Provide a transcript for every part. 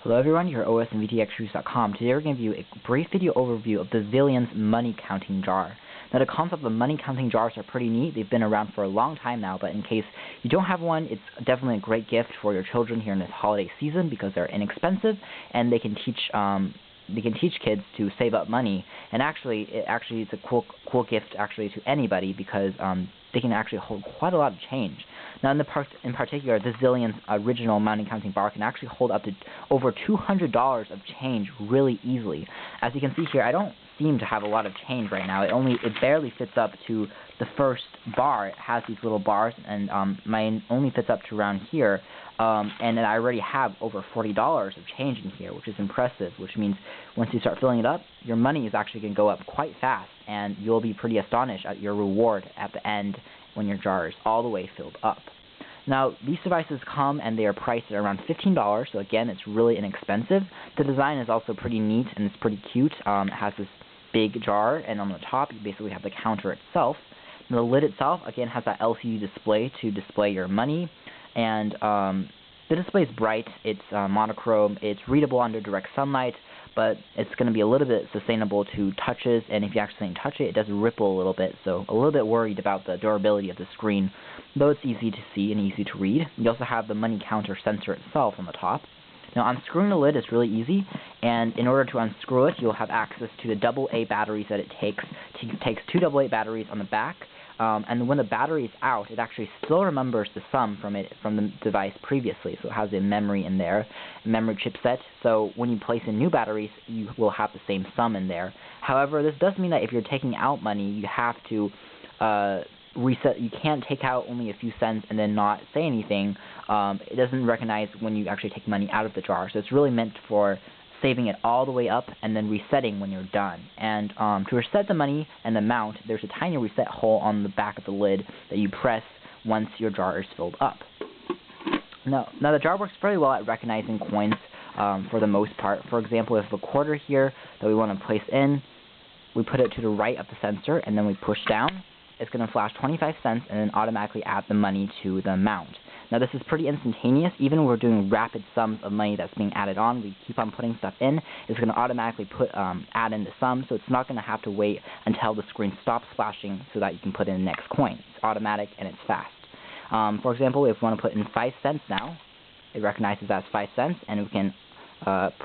Hello everyone, you're OSandVTXreviews.com. Today we're going to give you a brief video overview of the Zillionz Money Counting Jar. Now the concept of money counting jars are pretty neat. They've been around for a long time now, but in case you don't have one, it's definitely a great gift for your children here in this holiday season because they're inexpensive and they can teach kids to save up money. And actually it's a cool gift actually to anybody because they can actually hold quite a lot of change. Now, in particular, the Zillionz original money counting bar can actually hold up to over $200 of change really easily. As you can see here, I don't seem to have a lot of change right now. It barely fits up to the first bar. It has these little bars, and mine only fits up to around here. And then I already have over $40 of change in here, which is impressive, which means once you start filling it up, your money is actually going to go up quite fast, and you'll be pretty astonished at your reward at the end when your jar is all the way filled up. Now, these devices come and they are priced at around $15, so again, it's really inexpensive. The design is also pretty neat and it's pretty cute. It has this big jar, and on the top, you basically have the counter itself. And the lid itself, again, has that LCD display to display your money. And the display is bright, it's monochrome, it's readable under direct sunlight, but it's going to be a little bit sustainable to touches, and if you accidentally touch it, it does ripple a little bit, so a little bit worried about the durability of the screen, though it's easy to see and easy to read. You also have the money counter sensor itself on the top. Now, unscrewing the lid is really easy, and in order to unscrew it, you'll have access to the AA batteries that it takes. It takes 2 AA batteries on the back, and when the battery is out, it actually still remembers the sum from the device previously, so it has a memory in there, a memory chipset, so when you place in new batteries, you will have the same sum in there. However, this does mean that if you're taking out money, you have to reset. You can't take out only a few cents and then not say anything. It doesn't recognize when you actually take money out of the jar, so it's really meant for saving it all the way up and then resetting when you're done. And to reset the money and the amount, there's a tiny reset hole on the back of the lid that you press once your jar is filled up. Now the jar works very well at recognizing coins for the most part. For example, if a quarter here that we want to place in, we put it to the right of the sensor and then we push down, it's going to flash 25 cents and then automatically add the money to the amount. Now this is pretty instantaneous. Even when we're doing rapid sums of money that's being added on, we keep on putting stuff in, it's going to automatically add in the sum, so it's not going to have to wait until the screen stops flashing so that you can put in the next coin. It's automatic and it's fast. For example, if we want to put in 5 cents now, it recognizes that as 5 cents, and we can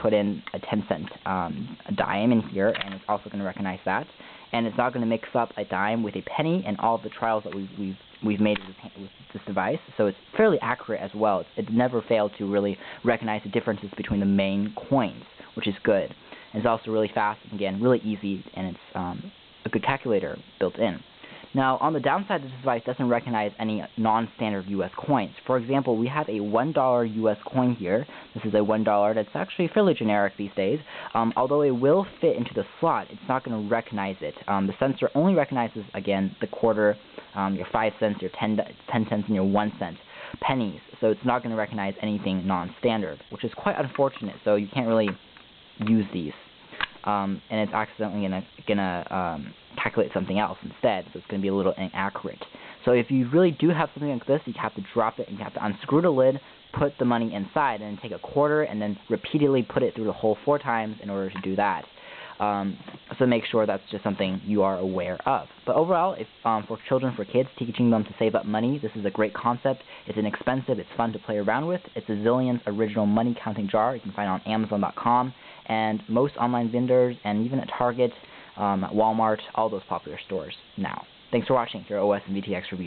put in a 10-cent dime in here, and it's also going to recognize that. And it's not going to mix up a dime with a penny and all of the trials that we've made with this device, so it's fairly accurate as well. It never failed to really recognize the differences between the main coins, which is good. And it's also really fast, and again, really easy, and it's a good calculator built in. Now, on the downside, this device doesn't recognize any non-standard U.S. coins. For example, we have a $1 U.S. coin here. This is a $1 that's actually fairly generic these days. Although it will fit into the slot, it's not going to recognize it. The sensor only recognizes, again, the quarter, your 5 cents, your 10 cents, and your 1 cent pennies. So it's not going to recognize anything non-standard, which is quite unfortunate. So you can't really use these. And it's accidentally gonna calculate something else instead, so it's going to be a little inaccurate. So if you really do have something like this, you have to drop it and you have to unscrew the lid, put the money inside, and take a quarter and then repeatedly put it through the hole 4 times in order to do that. So make sure that's just something you are aware of. But overall, if for children, for kids, teaching them to save up money, this is a great concept. It's inexpensive, it's fun to play around with. It's a Zillionz original money counting jar. You can find it on Amazon.com and most online vendors, and even at Target, at Walmart, all those popular stores now. Thanks for watching. Your OS and VTX Review.